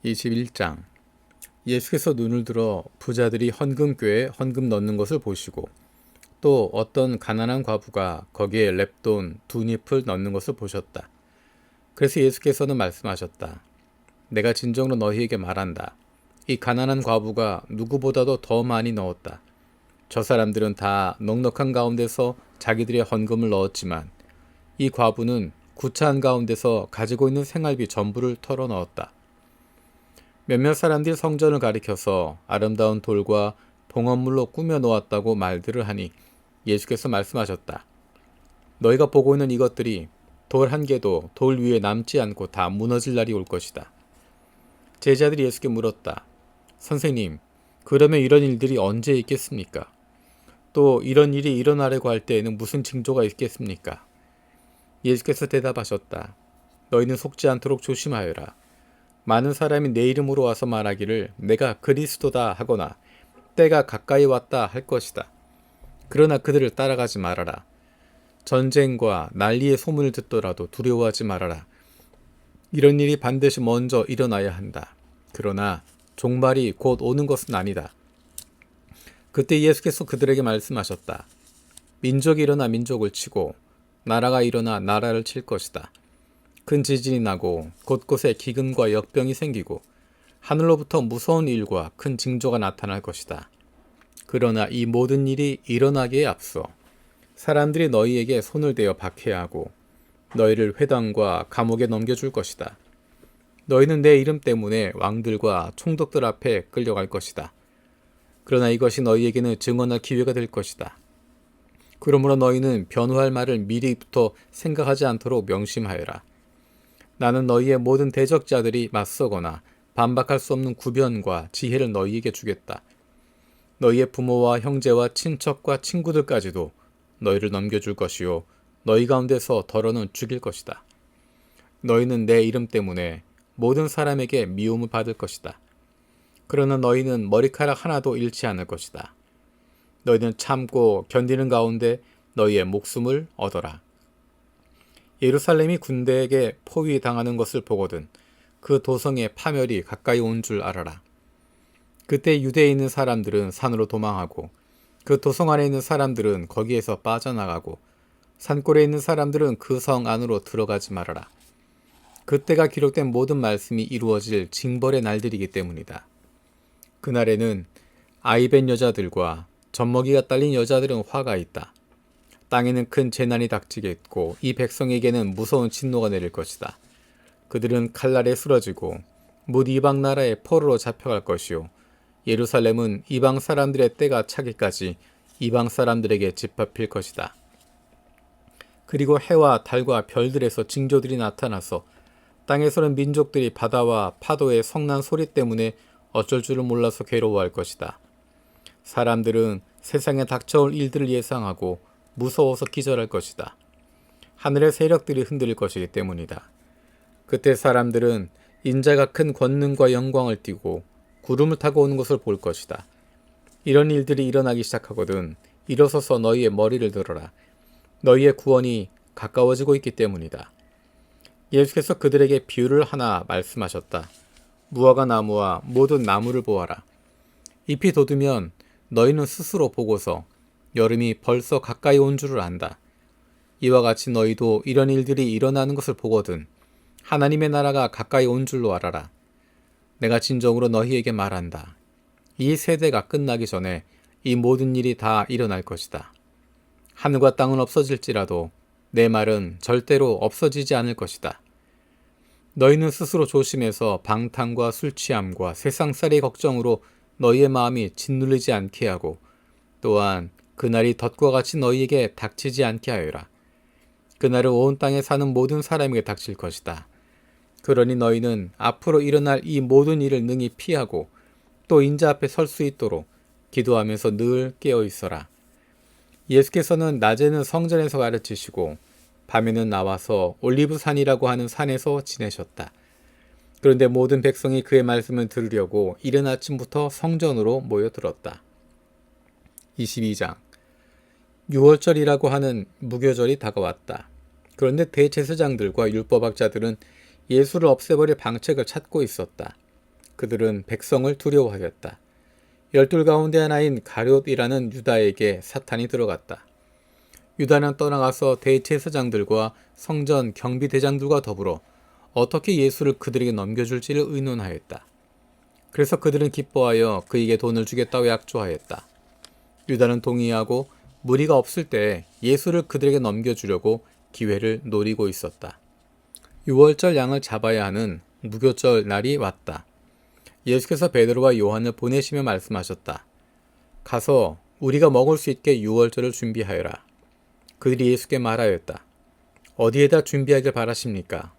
21장. 예수께서 눈을 들어 부자들이 헌금궤에 헌금 넣는 것을 보시고 또 어떤 가난한 과부가 거기에 렙돈 2잎을 넣는 것을 보셨다. 그래서 예수께서는 말씀하셨다. 내가 진정으로 너희에게 말한다. 이 가난한 과부가 누구보다도 더 많이 넣었다. 저 사람들은 다 넉넉한 가운데서 자기들의 헌금을 넣었지만 이 과부는 구차한 가운데서 가지고 있는 생활비 전부를 털어 넣었다. 몇몇 사람들이 성전을 가리켜서 아름다운 돌과 봉헌물로 꾸며 놓았다고 말들을 하니 예수께서 말씀하셨다. 너희가 보고 있는 이것들이 돌 한 개도 돌 위에 남지 않고 다 무너질 날이 올 것이다. 제자들이 예수께 물었다. 선생님, 그러면 이런 일들이 언제 있겠습니까? 또 이런 일이 일어나려고 할 때에는 무슨 징조가 있겠습니까? 예수께서 대답하셨다. 너희는 속지 않도록 조심하여라. 많은 사람이 내 이름으로 와서 말하기를 내가 그리스도다 하거나 때가 가까이 왔다 할 것이다. 그러나 그들을 따라가지 말아라. 전쟁과 난리의 소문을 듣더라도 두려워하지 말아라. 이런 일이 반드시 먼저 일어나야 한다. 그러나 종말이 곧 오는 것은 아니다. 그때 예수께서 그들에게 말씀하셨다. 민족이 일어나 민족을 치고 나라가 일어나 나라를 칠 것이다. 큰 지진이 나고 곳곳에 기근과 역병이 생기고 하늘로부터 무서운 일과 큰 징조가 나타날 것이다. 그러나 이 모든 일이 일어나기에 앞서 사람들이 너희에게 손을 대어 박해하고 너희를 회당과 감옥에 넘겨줄 것이다. 너희는 내 이름 때문에 왕들과 총독들 앞에 끌려갈 것이다. 그러나 이것이 너희에게는 증언할 기회가 될 것이다. 그러므로 너희는 변호할 말을 미리부터 생각하지 않도록 명심하여라. 나는 너희의 모든 대적자들이 맞서거나 반박할 수 없는 구변과 지혜를 너희에게 주겠다. 너희의 부모와 형제와 친척과 친구들까지도 너희를 넘겨줄 것이요 너희 가운데서 더러는 죽일 것이다. 너희는 내 이름 때문에 모든 사람에게 미움을 받을 것이다. 그러나 너희는 머리카락 하나도 잃지 않을 것이다. 너희는 참고 견디는 가운데 너희의 목숨을 얻어라. 예루살렘이 군대에게 포위당하는 것을 보거든 그 도성의 파멸이 가까이 온 줄 알아라. 그때 유대에 있는 사람들은 산으로 도망하고 그 도성 안에 있는 사람들은 거기에서 빠져나가고 산골에 있는 사람들은 그 성 안으로 들어가지 말아라. 그때가 기록된 모든 말씀이 이루어질 징벌의 날들이기 때문이다. 그날에는 아이벤 여자들과 젖먹이가 딸린 여자들은 화가 있다. 땅에는 큰 재난이 닥치겠고 이 백성에게는 무서운 진노가 내릴 것이다. 그들은 칼날에 쓰러지고 뭇 이방 나라의 포로로 잡혀갈 것이요 예루살렘은 이방 사람들의 때가 차기까지 이방 사람들에게 짓밟힐 것이다. 그리고 해와 달과 별들에서 징조들이 나타나서 땅에서는 민족들이 바다와 파도의 성난 소리 때문에 어쩔 줄을 몰라서 괴로워할 것이다. 사람들은 세상에 닥쳐올 일들을 예상하고 무서워서 기절할 것이다. 하늘의 세력들이 흔들릴 것이기 때문이다. 그때 사람들은 인자가 큰 권능과 영광을 띠고 구름을 타고 오는 것을 볼 것이다. 이런 일들이 일어나기 시작하거든 일어서서 너희의 머리를 들어라. 너희의 구원이 가까워지고 있기 때문이다. 예수께서 그들에게 비유를 하나 말씀하셨다. 무화과 나무와 모든 나무를 보아라. 잎이 돋으면 너희는 스스로 보고서 여름이 벌써 가까이 온 줄을 안다. 이와 같이 너희도 이런 일들이 일어나는 것을 보거든 하나님의 나라가 가까이 온 줄로 알아라. 내가 진정으로 너희에게 말한다. 이 세대가 끝나기 전에 이 모든 일이 다 일어날 것이다. 하늘과 땅은 없어질지라도 내 말은 절대로 없어지지 않을 것이다. 너희는 스스로 조심해서 방탕과 술 취함과 세상살이 걱정으로 너희의 마음이 짓눌리지 않게 하고 또한 그날이 덫과 같이 너희에게 닥치지 않게 하여라. 그날은 온 땅에 사는 모든 사람에게 닥칠 것이다. 그러니 너희는 앞으로 일어날 이 모든 일을 능히 피하고 또 인자 앞에 설 수 있도록 기도하면서 늘 깨어 있어라. 예수께서는 낮에는 성전에서 가르치시고 밤에는 나와서 올리브산이라고 하는 산에서 지내셨다. 그런데 모든 백성이 그의 말씀을 들으려고 이른 아침부터 성전으로 모여들었다. 22장. 유월절이라고 하는 무교절이 다가왔다. 그런데 대제사장들과 율법학자들은 예수를 없애버릴 방책을 찾고 있었다. 그들은 백성을 두려워하였다. 12 가운데 하나인 가룟이라는 유다에게 사탄이 들어갔다. 유다는 떠나가서 대제사장들과 성전 경비대장들과 더불어 어떻게 예수를 그들에게 넘겨줄지를 의논하였다. 그래서 그들은 기뻐하여 그에게 돈을 주겠다고 약조하였다. 유다는 동의하고 무리가 없을 때 예수를 그들에게 넘겨주려고 기회를 노리고 있었다. 유월절 양을 잡아야 하는 무교절 날이 왔다. 예수께서 베드로와 요한을 보내시며 말씀하셨다. 가서 우리가 먹을 수 있게 유월절을 준비하여라. 그들이 예수께 말하였다. 어디에다 준비하길 바라십니까?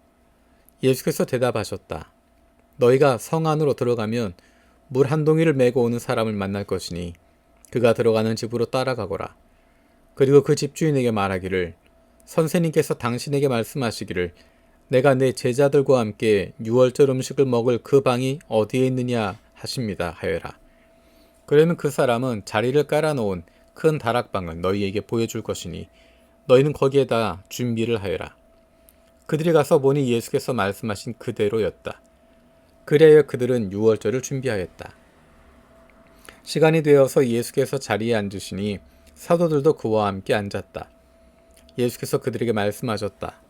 예수께서 대답하셨다. 너희가 성 안으로 들어가면 물 한 동이를 메고 오는 사람을 만날 것이니 그가 들어가는 집으로 따라가거라. 그리고 그 집주인에게 말하기를 선생님께서 당신에게 말씀하시기를 내가 내 제자들과 함께 유월절 음식을 먹을 그 방이 어디에 있느냐 하십니다 하여라. 그러면 그 사람은 자리를 깔아놓은 큰 다락방을 너희에게 보여줄 것이니 너희는 거기에다 준비를 하여라. 그들이 가서 보니 예수께서 말씀하신 그대로였다. 그리하여 그들은 유월절을 준비하였다. 시간이 되어서 예수께서 자리에 앉으시니 사도들도 그와 함께 앉았다. 예수께서 그들에게 말씀하셨다.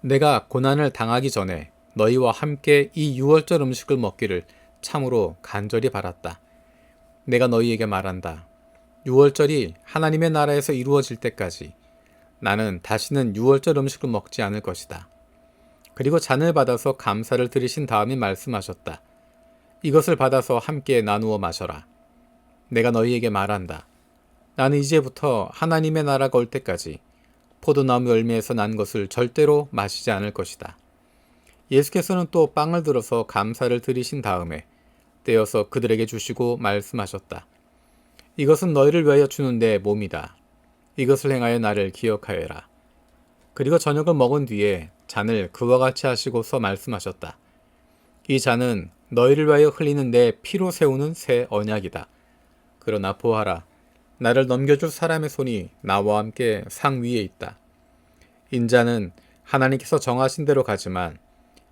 내가 고난을 당하기 전에 너희와 함께 이 유월절 음식을 먹기를 참으로 간절히 바랐다. 내가 너희에게 말한다. 유월절이 하나님의 나라에서 이루어질 때까지 나는 다시는 유월절 음식을 먹지 않을 것이다. 그리고 잔을 받아서 감사를 드리신 다음에 말씀하셨다. 이것을 받아서 함께 나누어 마셔라. 내가 너희에게 말한다. 나는 이제부터 하나님의 나라가 올 때까지 포도나무 열매에서 난 것을 절대로 마시지 않을 것이다. 예수께서는 또 빵을 들어서 감사를 드리신 다음에 떼어서 그들에게 주시고 말씀하셨다. 이것은 너희를 위하여 주는 내 몸이다. 이것을 행하여 나를 기억하여라. 그리고 저녁을 먹은 뒤에 잔을 그와 같이 하시고서 말씀하셨다. 이 잔은 너희를 위하여 흘리는 내 피로 세우는 새 언약이다. 그러나 보아라. 나를 넘겨줄 사람의 손이 나와 함께 상 위에 있다. 인자는 하나님께서 정하신 대로 가지만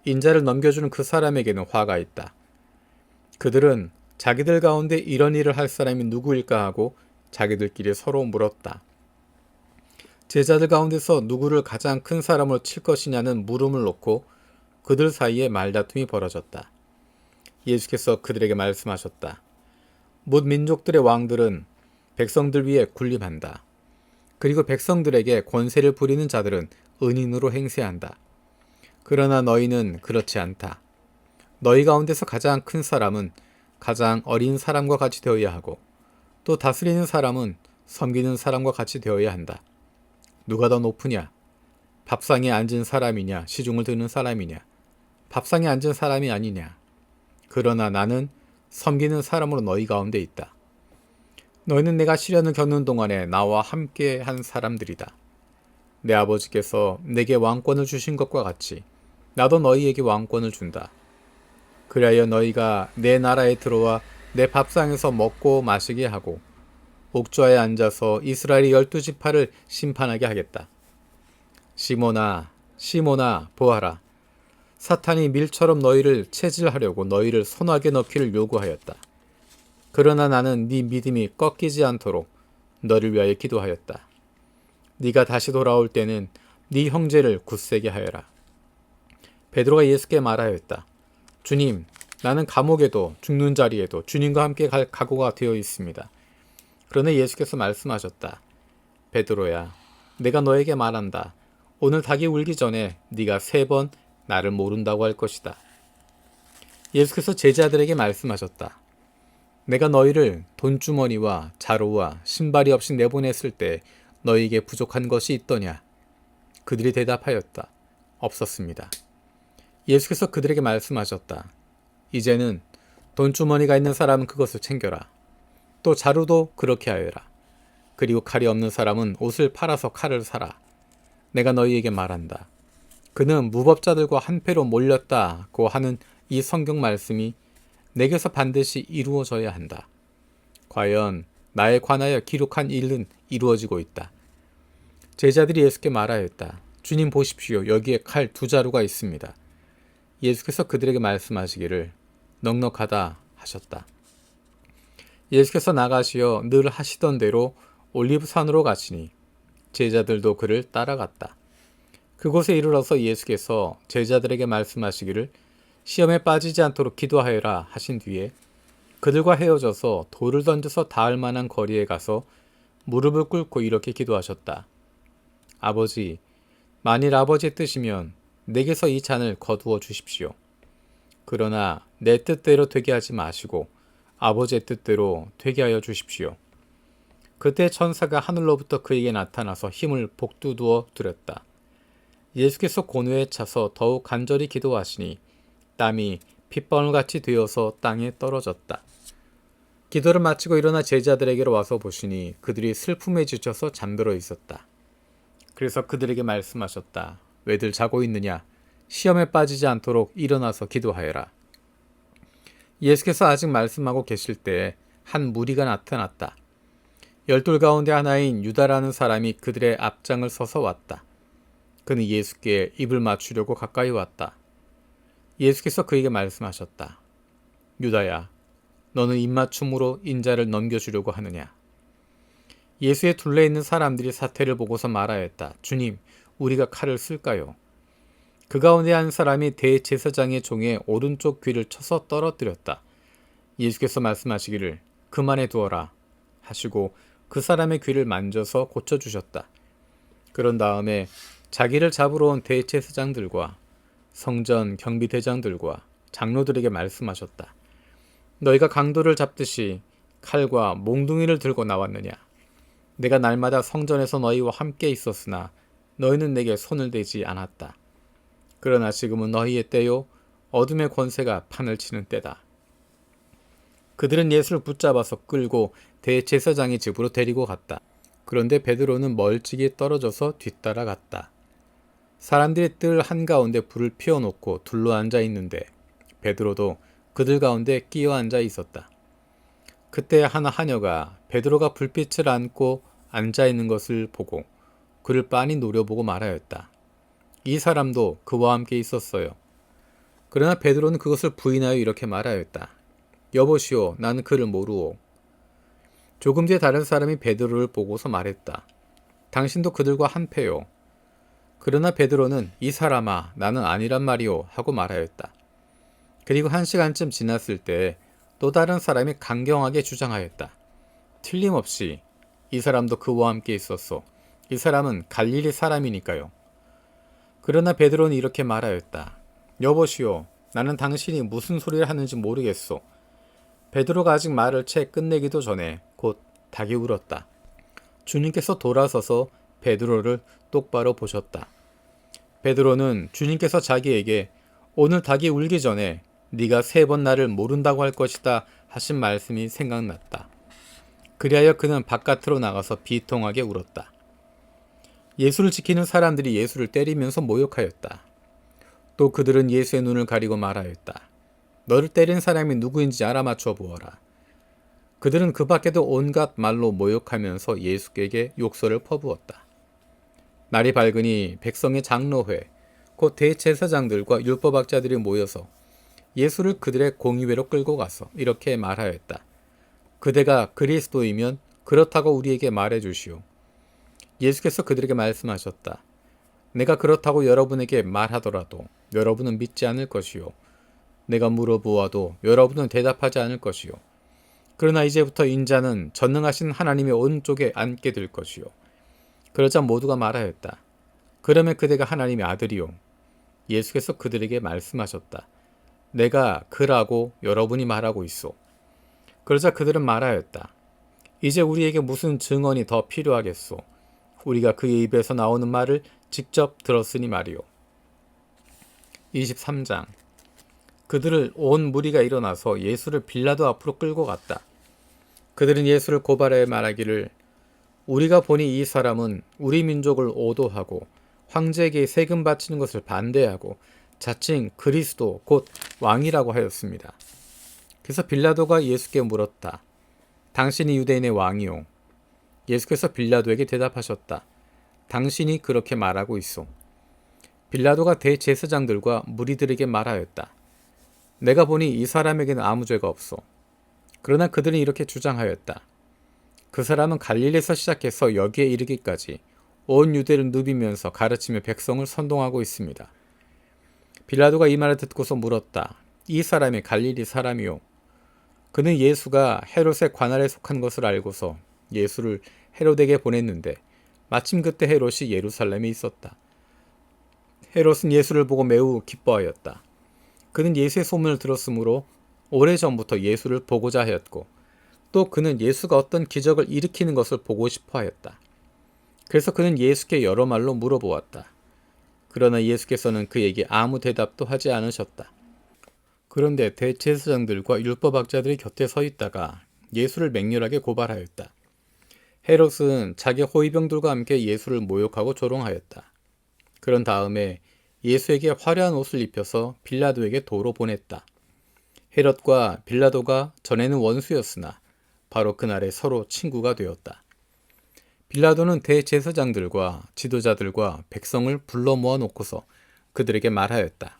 인자를 넘겨주는 그 사람에게는 화가 있다. 그들은 자기들 가운데 이런 일을 할 사람이 누구일까 하고 자기들끼리 서로 물었다. 제자들 가운데서 누구를 가장 큰 사람으로 칠 것이냐는 물음을 놓고 그들 사이에 말다툼이 벌어졌다. 예수께서 그들에게 말씀하셨다. 뭇 민족들의 왕들은 백성들 위에 군림한다. 그리고 백성들에게 권세를 부리는 자들은 은인으로 행세한다. 그러나 너희는 그렇지 않다. 너희 가운데서 가장 큰 사람은 가장 어린 사람과 같이 되어야 하고 또 다스리는 사람은 섬기는 사람과 같이 되어야 한다. 누가 더 높으냐? 밥상에 앉은 사람이냐? 시중을 드는 사람이냐? 밥상에 앉은 사람이 아니냐? 그러나 나는 섬기는 사람으로 너희 가운데 있다. 너희는 내가 시련을 겪는 동안에 나와 함께 한 사람들이다. 내 아버지께서 내게 왕권을 주신 것과 같이 나도 너희에게 왕권을 준다. 그리하여 너희가 내 나라에 들어와 내 밥상에서 먹고 마시게 하고 옥좌에 앉아서 이스라엘의 12지파를 심판하게 하겠다. 시몬아, 시몬아, 보아라. 사탄이 밀처럼 너희를 체질하려고 너희를 손아귀에 넣기를 요구하였다. 그러나 나는 네 믿음이 꺾이지 않도록 너를 위하여 기도하였다. 네가 다시 돌아올 때는 네 형제를 굳세게 하여라. 베드로가 예수께 말하였다. 주님, 나는 감옥에도 죽는 자리에도 주님과 함께 갈 각오가 되어 있습니다. 그러나 예수께서 말씀하셨다. 베드로야, 내가 너에게 말한다. 오늘 닭이 울기 전에 네가 3번 나를 모른다고 할 것이다. 예수께서 제자들에게 말씀하셨다. 내가 너희를 돈주머니와 자루와 신발이 없이 내보냈을 때 너희에게 부족한 것이 있더냐? 그들이 대답하였다. 없었습니다. 예수께서 그들에게 말씀하셨다. 이제는 돈주머니가 있는 사람은 그것을 챙겨라. 또 자루도 그렇게 하여라. 그리고 칼이 없는 사람은 옷을 팔아서 칼을 사라. 내가 너희에게 말한다. 그는 무법자들과 한패로 몰렸다고 하는 이 성경 말씀이 내게서 반드시 이루어져야 한다. 과연 나에 관하여 기록한 일은 이루어지고 있다. 제자들이 예수께 말하였다. 주님 보십시오. 여기에 칼 2자루가 있습니다. 예수께서 그들에게 말씀하시기를 넉넉하다 하셨다. 예수께서 나가시어 늘 하시던 대로 올리브산으로 가시니 제자들도 그를 따라갔다. 그곳에 이르러서 예수께서 제자들에게 말씀하시기를 시험에 빠지지 않도록 기도하여라 하신 뒤에 그들과 헤어져서 돌을 던져서 닿을 만한 거리에 가서 무릎을 꿇고 이렇게 기도하셨다. 아버지, 만일 아버지의 뜻이면 내게서 이 잔을 거두어 주십시오. 그러나 내 뜻대로 되게 하지 마시고 아버지의 뜻대로 되게 하여 주십시오. 그때 천사가 하늘로부터 그에게 나타나서 힘을 복두두어 드렸다. 예수께서 고뇌에 차서 더욱 간절히 기도하시니 땀이 핏방울같이 되어서 땅에 떨어졌다. 기도를 마치고 일어나 제자들에게로 와서 보시니 그들이 슬픔에 지쳐서 잠들어 있었다. 그래서 그들에게 말씀하셨다. 왜들 자고 있느냐? 시험에 빠지지 않도록 일어나서 기도하여라. 예수께서 아직 말씀하고 계실 때 한 무리가 나타났다. 12 가운데 하나인 유다라는 사람이 그들의 앞장을 서서 왔다. 그는 예수께 입을 맞추려고 가까이 왔다. 예수께서 그에게 말씀하셨다. 유다야, 너는 입맞춤으로 인자를 넘겨주려고 하느냐? 예수의 둘레 있는 사람들이 사태를 보고서 말하였다. 주님, 우리가 칼을 쓸까요? 그 가운데 한 사람이 대제사장의 종의 오른쪽 귀를 쳐서 떨어뜨렸다. 예수께서 말씀하시기를 그만해 두어라 하시고 그 사람의 귀를 만져서 고쳐주셨다. 그런 다음에 자기를 잡으러 온 대제사장들과 성전 경비대장들과 장로들에게 말씀하셨다. 너희가 강도를 잡듯이 칼과 몽둥이를 들고 나왔느냐? 내가 날마다 성전에서 너희와 함께 있었으나 너희는 내게 손을 대지 않았다. 그러나 지금은 너희의 때요 어둠의 권세가 판을 치는 때다. 그들은 예수를 붙잡아서 끌고 대제사장의 집으로 데리고 갔다. 그런데 베드로는 멀찍이 떨어져서 뒤따라갔다. 사람들이 뜰 한가운데 불을 피워놓고 둘러앉아 있는데 베드로도 그들 가운데 끼어 앉아 있었다. 그때 한 하녀가 베드로가 불빛을 안고 앉아 있는 것을 보고 그를 빤히 노려보고 말하였다. 이 사람도 그와 함께 있었어요. 그러나 베드로는 그것을 부인하여 이렇게 말하였다. 여보시오, 나는 그를 모르오. 조금 뒤에 다른 사람이 베드로를 보고서 말했다. 당신도 그들과 한패요. 그러나 베드로는 이 사람아, 나는 아니란 말이오 하고 말하였다. 그리고 1시간쯤 지났을 때 또 다른 사람이 강경하게 주장하였다. 틀림없이 이 사람도 그와 함께 있었소. 이 사람은 갈릴리 사람이니까요. 그러나 베드로는 이렇게 말하였다. 여보시오, 나는 당신이 무슨 소리를 하는지 모르겠소. 베드로가 아직 말을 채 끝내기도 전에 곧 닭이 울었다. 주님께서 돌아서서 베드로를 똑바로 보셨다. 베드로는 주님께서 자기에게 오늘 닭이 울기 전에 네가 3번 나를 모른다고 할 것이다 하신 말씀이 생각났다. 그리하여 그는 바깥으로 나가서 비통하게 울었다. 예수를 지키는 사람들이 예수를 때리면서 모욕하였다. 또 그들은 예수의 눈을 가리고 말하였다. 너를 때린 사람이 누구인지 알아맞혀 보아라. 그들은 그 밖에도 온갖 말로 모욕하면서 예수께 욕설을 퍼부었다. 날이 밝으니 백성의 장로회, 곧 대제사장들과 율법학자들이 모여서 예수를 그들의 공의회로 끌고 가서 이렇게 말하였다. 그대가 그리스도이면 그렇다고 우리에게 말해 주시오. 예수께서 그들에게 말씀하셨다. 내가 그렇다고 여러분에게 말하더라도 여러분은 믿지 않을 것이요. 내가 물어보아도 여러분은 대답하지 않을 것이요. 그러나 이제부터 인자는 전능하신 하나님의 오른쪽에 앉게 될 것이요. 그러자 모두가 말하였다. 그러면 그대가 하나님의 아들이요. 예수께서 그들에게 말씀하셨다. 내가 그라고 여러분이 말하고 있소. 그러자 그들은 말하였다. 이제 우리에게 무슨 증언이 더 필요하겠소. 우리가 그의 입에서 나오는 말을 직접 들었으니 말이요. 23장. 그들을 온 무리가 일어나서 예수를 빌라도 앞으로 끌고 갔다. 그들은 예수를 고발해 말하기를 우리가 보니 이 사람은 우리 민족을 오도하고 황제에게 세금 바치는 것을 반대하고 자칭 그리스도 곧 왕이라고 하였습니다. 그래서 빌라도가 예수께 물었다. 당신이 유대인의 왕이요. 예수께서 빌라도에게 대답하셨다. 당신이 그렇게 말하고 있소. 빌라도가 대제사장들과 무리들에게 말하였다. 내가 보니 이 사람에게는 아무 죄가 없어. 그러나 그들은 이렇게 주장하였다. 그 사람은 갈릴리에서 시작해서 여기에 이르기까지 온 유대를 누비면서 가르치며 백성을 선동하고 있습니다. 빌라도가 이 말을 듣고서 물었다. 이 사람이 갈릴리 사람이요. 그는 예수가 헤롯의 관할에 속한 것을 알고서 예수를 헤롯에게 보냈는데 마침 그때 헤롯이 예루살렘에 있었다. 헤롯은 예수를 보고 매우 기뻐하였다. 그는 예수의 소문을 들었으므로 오래전부터 예수를 보고자 하였고 또 그는 예수가 어떤 기적을 일으키는 것을 보고 싶어 하였다. 그래서 그는 예수께 여러 말로 물어보았다. 그러나 예수께서는 그에게 아무 대답도 하지 않으셨다. 그런데 대제사장들과 율법학자들이 곁에 서 있다가 예수를 맹렬하게 고발하였다. 헤롯은 자기 호위병들과 함께 예수를 모욕하고 조롱하였다. 그런 다음에 예수에게 화려한 옷을 입혀서 빌라도에게 도로 보냈다. 헤롯과 빌라도가 전에는 원수였으나 바로 그날에 서로 친구가 되었다. 빌라도는 대제사장들과 지도자들과 백성을 불러 모아놓고서 그들에게 말하였다.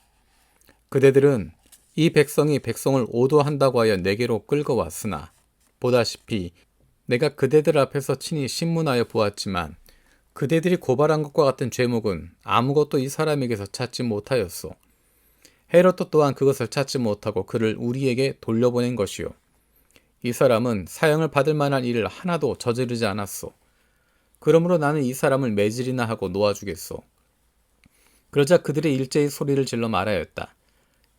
그대들은 이 백성이 백성을 오도한다고 하여 내게로 끌고 왔으나 보다시피 내가 그대들 앞에서 친히 신문하여 보았지만 그대들이 고발한 것과 같은 죄목은 아무것도 이 사람에게서 찾지 못하였소. 헤롯도 또한 그것을 찾지 못하고 그를 우리에게 돌려보낸 것이요. 이 사람은 사형을 받을 만한 일을 하나도 저지르지 않았소. 그러므로 나는 이 사람을 매질이나 하고 놓아주겠소. 그러자 그들이 일제히 소리를 질러 말하였다.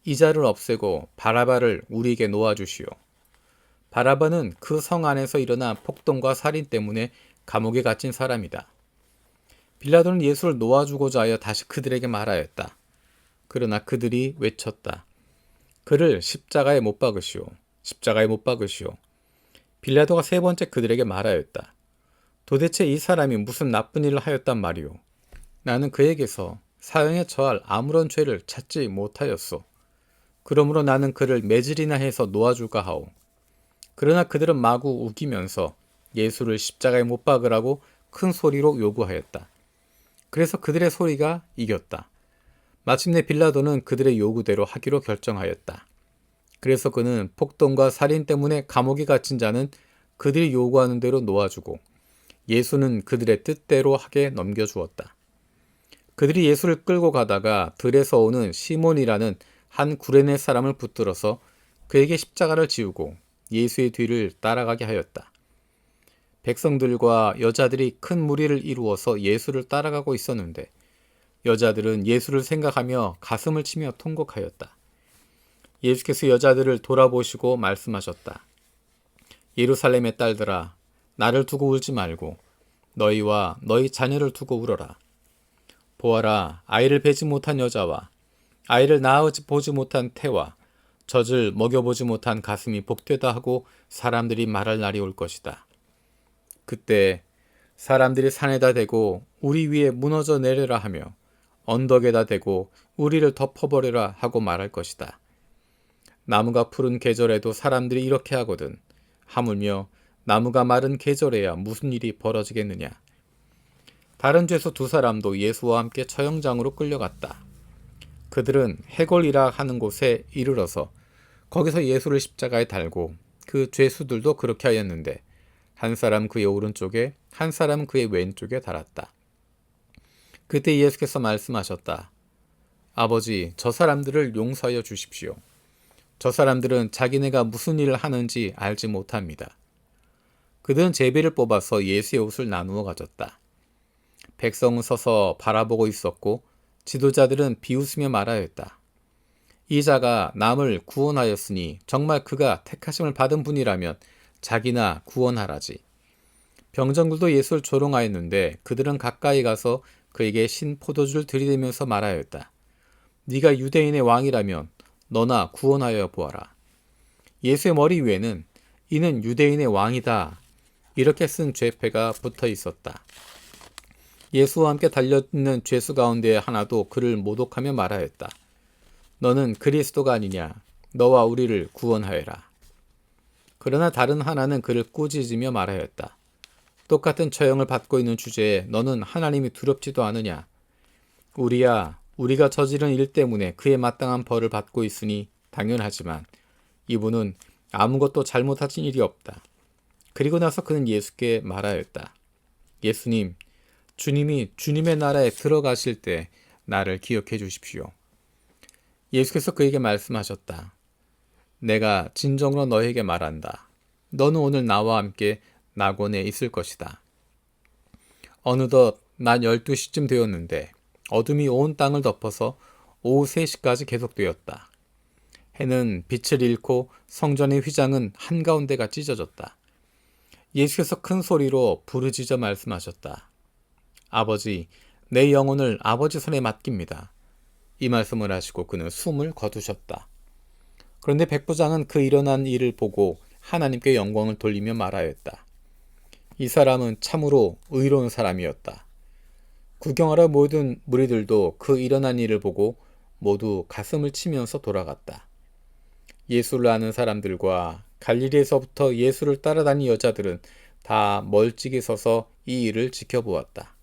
이 자를 없애고 바라바를 우리에게 놓아주시오. 바라바는 그 성 안에서 일어난 폭동과 살인 때문에 감옥에 갇힌 사람이다. 빌라도는 예수를 놓아주고자 하여 다시 그들에게 말하였다. 그러나 그들이 외쳤다. 그를 십자가에 못 박으시오. 십자가에 못 박으시오. 빌라도가 세 번째 그들에게 말하였다. 도대체 이 사람이 무슨 나쁜 일을 하였단 말이오. 나는 그에게서 사형에 처할 아무런 죄를 찾지 못하였소. 그러므로 나는 그를 매질이나 해서 놓아줄까 하오. 그러나 그들은 마구 우기면서 예수를 십자가에 못 박으라고 큰 소리로 요구하였다. 그래서 그들의 소리가 이겼다. 마침내 빌라도는 그들의 요구대로 하기로 결정하였다. 그래서 그는 폭동과 살인 때문에 감옥에 갇힌 자는 그들이 요구하는 대로 놓아주고 예수는 그들의 뜻대로 하게 넘겨주었다. 그들이 예수를 끌고 가다가 들에서 오는 시몬이라는 한 구레네 사람을 붙들어서 그에게 십자가를 지우고 예수의 뒤를 따라가게 하였다. 백성들과 여자들이 큰 무리를 이루어서 예수를 따라가고 있었는데 여자들은 예수를 생각하며 가슴을 치며 통곡하였다. 예수께서 여자들을 돌아보시고 말씀하셨다. 예루살렘의 딸들아, 나를 두고 울지 말고 너희와 너희 자녀를 두고 울어라. 보아라, 아이를 베지 못한 여자와 아이를 낳아보지 못한 태와 젖을 먹여보지 못한 가슴이 복되다 하고 사람들이 말할 날이 올 것이다. 그때 사람들이 산에다 대고 우리 위에 무너져 내려라 하며 언덕에다 대고 우리를 덮어버려라 하고 말할 것이다. 나무가 푸른 계절에도 사람들이 이렇게 하거든 하물며 나무가 마른 계절에야 무슨 일이 벌어지겠느냐. 다른 죄수 두 사람도 예수와 함께 처형장으로 끌려갔다. 그들은 해골이라 하는 곳에 이르러서 거기서 예수를 십자가에 달고 그 죄수들도 그렇게 하였는데 한 사람 그의 오른쪽에 한 사람 그의 왼쪽에 달았다. 그때 예수께서 말씀하셨다. 아버지, 저 사람들을 용서하여 주십시오. 저 사람들은 자기네가 무슨 일을 하는지 알지 못합니다. 그들은 제비를 뽑아서 예수의 옷을 나누어 가졌다. 백성은 서서 바라보고 있었고 지도자들은 비웃으며 말하였다. 이 자가 남을 구원하였으니 정말 그가 택하심을 받은 분이라면 자기나 구원하라지. 병정들도 예수를 조롱하였는데 그들은 가까이 가서 그에게 신 포도주를 들이대면서 말하였다. 네가 유대인의 왕이라면 너나 구원하여 보아라. 예수의 머리 위에는 이는 유대인의 왕이다 이렇게 쓴 죄패가 붙어 있었다. 예수와 함께 달려있는 죄수 가운데 하나도 그를 모독하며 말하였다. 너는 그리스도가 아니냐? 너와 우리를 구원하여라. 그러나 다른 하나는 그를 꾸짖으며 말하였다. 똑같은 처형을 받고 있는 주제에 너는 하나님이 두렵지도 않으냐? 우리가 저지른 일 때문에 그에 마땅한 벌을 받고 있으니 당연하지만 이분은 아무것도 잘못하신 일이 없다. 그리고 나서 그는 예수께 말하였다. 예수님, 주님이 주님의 나라에 들어가실 때 나를 기억해 주십시오. 예수께서 그에게 말씀하셨다. 내가 진정으로 너에게 말한다. 너는 오늘 나와 함께 낙원에 있을 것이다. 어느덧 낮 12시쯤 되었는데 어둠이 온 땅을 덮어서 오후 3시까지 계속되었다. 해는 빛을 잃고 성전의 휘장은 한가운데가 찢어졌다. 예수께서 큰 소리로 부르짖어 말씀하셨다. 아버지, 내 영혼을 아버지 손에 맡깁니다. 이 말씀을 하시고 그는 숨을 거두셨다. 그런데 백부장은 그 일어난 일을 보고 하나님께 영광을 돌리며 말하였다. 이 사람은 참으로 의로운 사람이었다. 구경하러 모든 무리들도 그 일어난 일을 보고 모두 가슴을 치면서 돌아갔다. 예수를 아는 사람들과 갈릴리에서부터 예수를 따라다닌 여자들은 다 멀찍이 서서 이 일을 지켜보았다.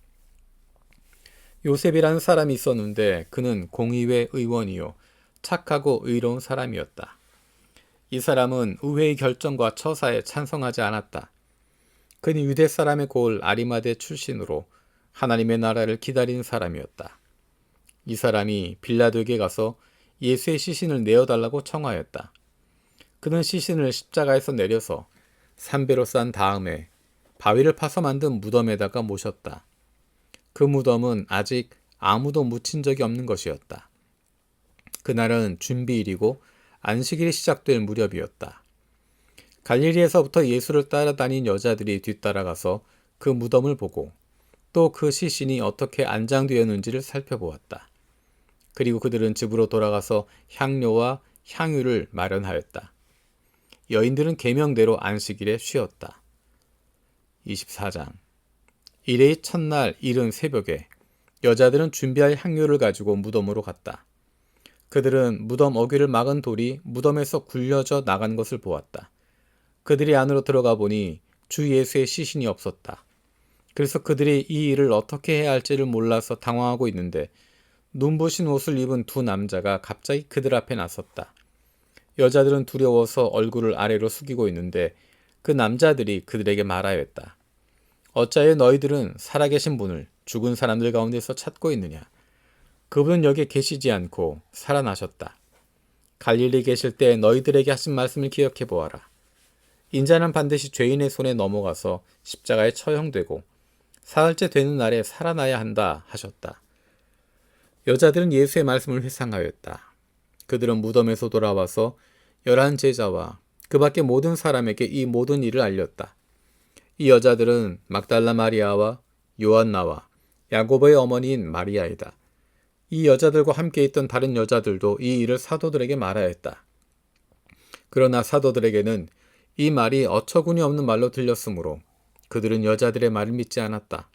요셉이라는 사람이 있었는데 그는 공의회 의원이요 착하고 의로운 사람이었다. 이 사람은 의회의 결정과 처사에 찬성하지 않았다. 그는 유대 사람의 고을 아리마대 출신으로 하나님의 나라를 기다리는 사람이었다. 이 사람이 빌라도에게 가서 예수의 시신을 내어달라고 청하였다. 그는 시신을 십자가에서 내려서 삼배로 싼 다음에 바위를 파서 만든 무덤에다가 모셨다. 그 무덤은 아직 아무도 묻힌 적이 없는 것이었다. 그날은 준비일이고 안식일이 시작될 무렵이었다. 갈릴리에서부터 예수를 따라다닌 여자들이 뒤따라가서 그 무덤을 보고 또 그 시신이 어떻게 안장되었는지를 살펴보았다. 그리고 그들은 집으로 돌아가서 향료와 향유를 마련하였다. 여인들은 계명대로 안식일에 쉬었다. 24장 일의 첫날 이른 새벽에 여자들은 준비할 향료를 가지고 무덤으로 갔다. 그들은 무덤 어귀를 막은 돌이 무덤에서 굴려져 나간 것을 보았다. 그들이 안으로 들어가 보니 주 예수의 시신이 없었다. 그래서 그들이 이 일을 어떻게 해야 할지를 몰라서 당황하고 있는데 눈부신 옷을 입은 두 남자가 갑자기 그들 앞에 나섰다. 여자들은 두려워서 얼굴을 아래로 숙이고 있는데 그 남자들이 그들에게 말하였다. 어찌하여 너희들은 살아계신 분을 죽은 사람들 가운데서 찾고 있느냐? 그분은 여기 계시지 않고 살아나셨다. 갈릴리 계실 때 너희들에게 하신 말씀을 기억해 보아라. 인자는 반드시 죄인의 손에 넘어가서 십자가에 처형되고 사흘째 되는 날에 살아나야 한다 하셨다. 여자들은 예수의 말씀을 회상하였다. 그들은 무덤에서 돌아와서 11 제자와 그 밖의 모든 사람에게 이 모든 일을 알렸다. 이 여자들은 막달라 마리아와 요한나와 야고보의 어머니인 마리아이다. 이 여자들과 함께 있던 다른 여자들도 이 일을 사도들에게 말하였다. 그러나 사도들에게는 이 말이 어처구니 없는 말로 들렸으므로 그들은 여자들의 말을 믿지 않았다.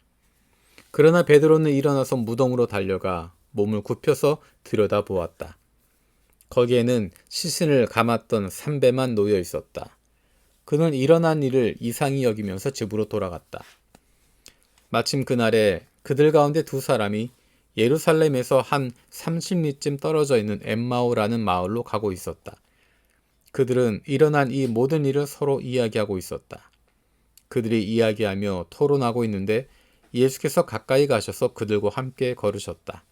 그러나 베드로는 일어나서 무덤으로 달려가 몸을 굽혀서 들여다보았다. 거기에는 시신을 감았던 삼배만 놓여 있었다. 그는 일어난 일을 이상히 여기면서 집으로 돌아갔다. 마침 그날에 그들 가운데 두 사람이 예루살렘에서 한 30리쯤 떨어져 있는 엠마오라는 마을로 가고 있었다. 그들은 일어난 이 모든 일을 서로 이야기하고 있었다. 그들이 이야기하며 토론하고 있는데 예수께서 가까이 가셔서 그들과 함께 걸으셨다.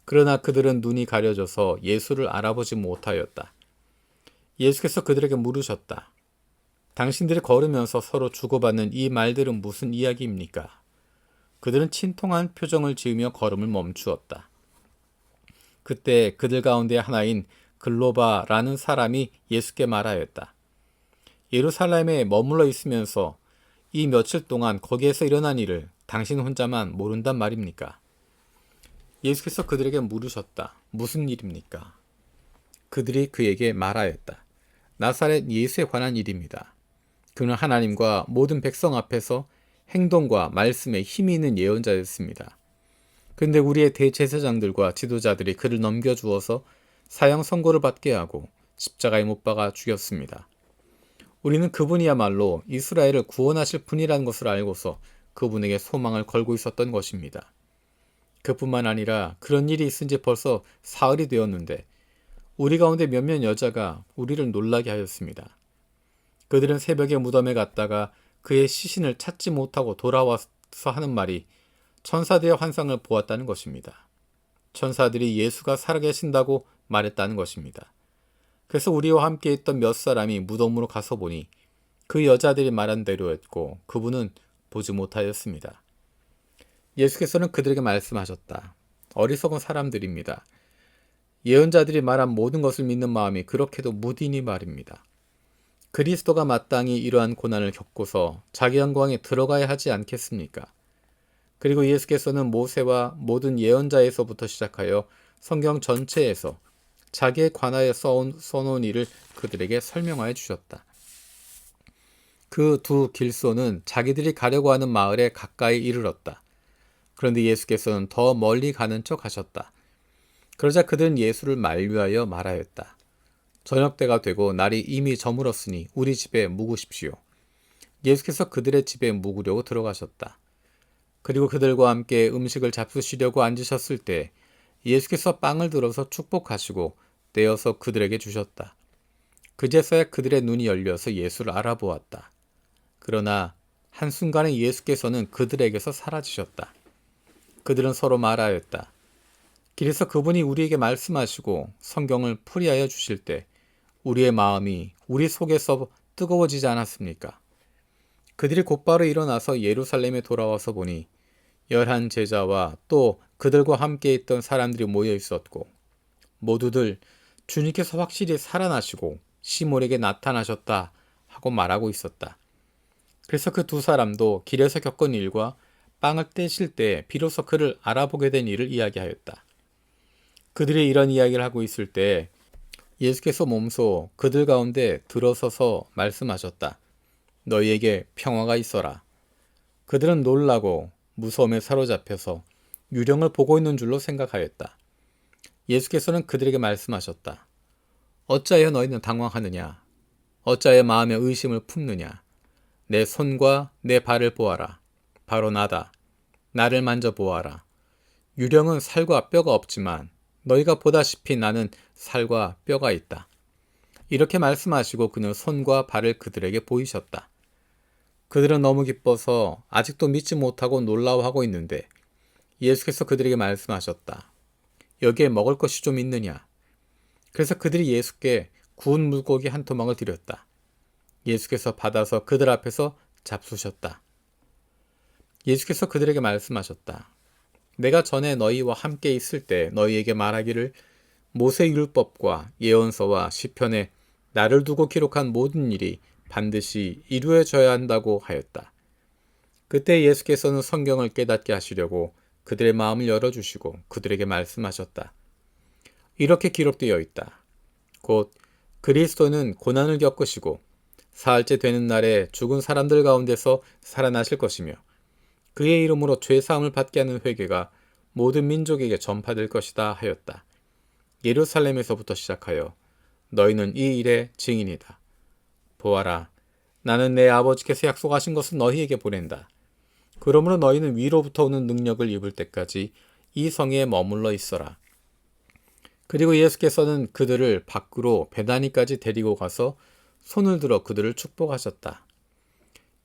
그러나 그들은 눈이 가려져서 예수를 알아보지 못하였다. 예수께서 그들에게 물으셨다. 당신들이 걸으면서 서로 주고받는 이 말들은 무슨 이야기입니까? 그들은 친통한 표정을 지으며 걸음을 멈추었다. 그때 그들 가운데 하나인 글로바라는 사람이 예수께 말하였다. 예루살렘에 머물러 있으면서 이 며칠 동안 거기에서 일어난 일을 당신 혼자만 모른단 말입니까? 예수께서 그들에게 물으셨다. 무슨 일입니까? 그들이 그에게 말하였다. 나사렛 예수에 관한 일입니다. 그는 하나님과 모든 백성 앞에서 행동과 말씀에 힘이 있는 예언자였습니다. 그런데 우리의 대제사장들과 지도자들이 그를 넘겨주어서 사형 선고를 받게 하고 십자가에 못 박아 죽였습니다. 우리는 그분이야말로 이스라엘을 구원하실 분이라는 것을 알고서 그분에게 소망을 걸고 있었던 것입니다. 그뿐만 아니라 그런 일이 있은 지 벌써 사흘이 되었는데 우리 가운데 몇몇 여자가 우리를 놀라게 하였습니다. 그들은 새벽에 무덤에 갔다가 그의 시신을 찾지 못하고 돌아와서 하는 말이 천사들의 환상을 보았다는 것입니다. 천사들이 예수가 살아계신다고 말했다는 것입니다. 그래서 우리와 함께 있던 몇 사람이 무덤으로 가서 보니 그 여자들이 말한 대로였고 그분은 보지 못하였습니다. 예수께서는 그들에게 말씀하셨다. 어리석은 사람들입니다. 예언자들이 말한 모든 것을 믿는 마음이 그렇게도 무디니 말입니다. 그리스도가 마땅히 이러한 고난을 겪고서 자기 영광에 들어가야 하지 않겠습니까? 그리고 예수께서는 모세와 모든 예언자에서부터 시작하여 성경 전체에서 자기에 관하여 써놓은 일을 그들에게 설명하여 주셨다. 그 두 길소는 자기들이 가려고 하는 마을에 가까이 이르렀다. 그런데 예수께서는 더 멀리 가는 척 하셨다. 그러자 그들은 예수를 만류하여 말하였다. 저녁때가 되고 날이 이미 저물었으니 우리 집에 묵으십시오. 예수께서 그들의 집에 묵으려고 들어가셨다. 그리고 그들과 함께 음식을 잡수시려고 앉으셨을 때 예수께서 빵을 들어서 축복하시고 떼어서 그들에게 주셨다. 그제서야 그들의 눈이 열려서 예수를 알아보았다. 그러나 한순간에 예수께서는 그들에게서 사라지셨다. 그들은 서로 말하였다. 길에서 그분이 우리에게 말씀하시고 성경을 풀이하여 주실 때 우리의 마음이 우리 속에서 뜨거워지지 않았습니까? 그들이 곧바로 일어나서 예루살렘에 돌아와서 보니 11 제자와 또 그들과 함께 있던 사람들이 모여 있었고 모두들 주님께서 확실히 살아나시고 시몬에게 나타나셨다 하고 말하고 있었다. 그래서 그 두 사람도 길에서 겪은 일과 빵을 떼실 때 비로소 그를 알아보게 된 일을 이야기하였다. 그들이 이런 이야기를 하고 있을 때 예수께서 몸소 그들 가운데 들어서서 말씀하셨다. 너희에게 평화가 있어라. 그들은 놀라고 무서움에 사로잡혀서 유령을 보고 있는 줄로 생각하였다. 예수께서는 그들에게 말씀하셨다. 어찌하여 너희는 당황하느냐? 어찌하여 마음에 의심을 품느냐? 내 손과 내 발을 보아라. 바로 나다. 나를 만져보아라. 유령은 살과 뼈가 없지만 너희가 보다시피 나는 살과 뼈가 있다. 이렇게 말씀하시고 그는 손과 발을 그들에게 보이셨다. 그들은 너무 기뻐서 아직도 믿지 못하고 놀라워하고 있는데 예수께서 그들에게 말씀하셨다. 여기에 먹을 것이 좀 있느냐? 그래서 그들이 예수께 구운 물고기 한 토막을 드렸다. 예수께서 받아서 그들 앞에서 잡수셨다. 예수께서 그들에게 말씀하셨다. 내가 전에 너희와 함께 있을 때 너희에게 말하기를 모세 율법과 예언서와 시편에 나를 두고 기록한 모든 일이 반드시 이루어져야 한다고 하였다. 그때 예수께서는 성경을 깨닫게 하시려고 그들의 마음을 열어주시고 그들에게 말씀하셨다. 이렇게 기록되어 있다. 곧 그리스도는 고난을 겪으시고 사흘째 되는 날에 죽은 사람들 가운데서 살아나실 것이며 그의 이름으로 죄사함을 받게 하는 회개가 모든 민족에게 전파될 것이다 하였다. 예루살렘에서부터 시작하여 너희는 이 일의 증인이다. 보아라, 나는 내 아버지께서 약속하신 것을 너희에게 보낸다. 그러므로 너희는 위로부터 오는 능력을 입을 때까지 이 성에 머물러 있어라. 그리고 예수께서는 그들을 밖으로 베다니까지 데리고 가서 손을 들어 그들을 축복하셨다.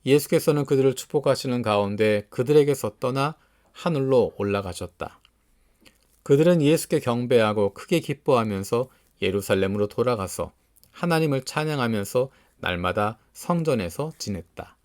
예수께서는 그들을 축복하시는 가운데 그들에게서 떠나 하늘로 올라가셨다. 그들은 예수께 경배하고 크게 기뻐하면서 예루살렘으로 돌아가서 하나님을 찬양하면서 날마다 성전에서 지냈다.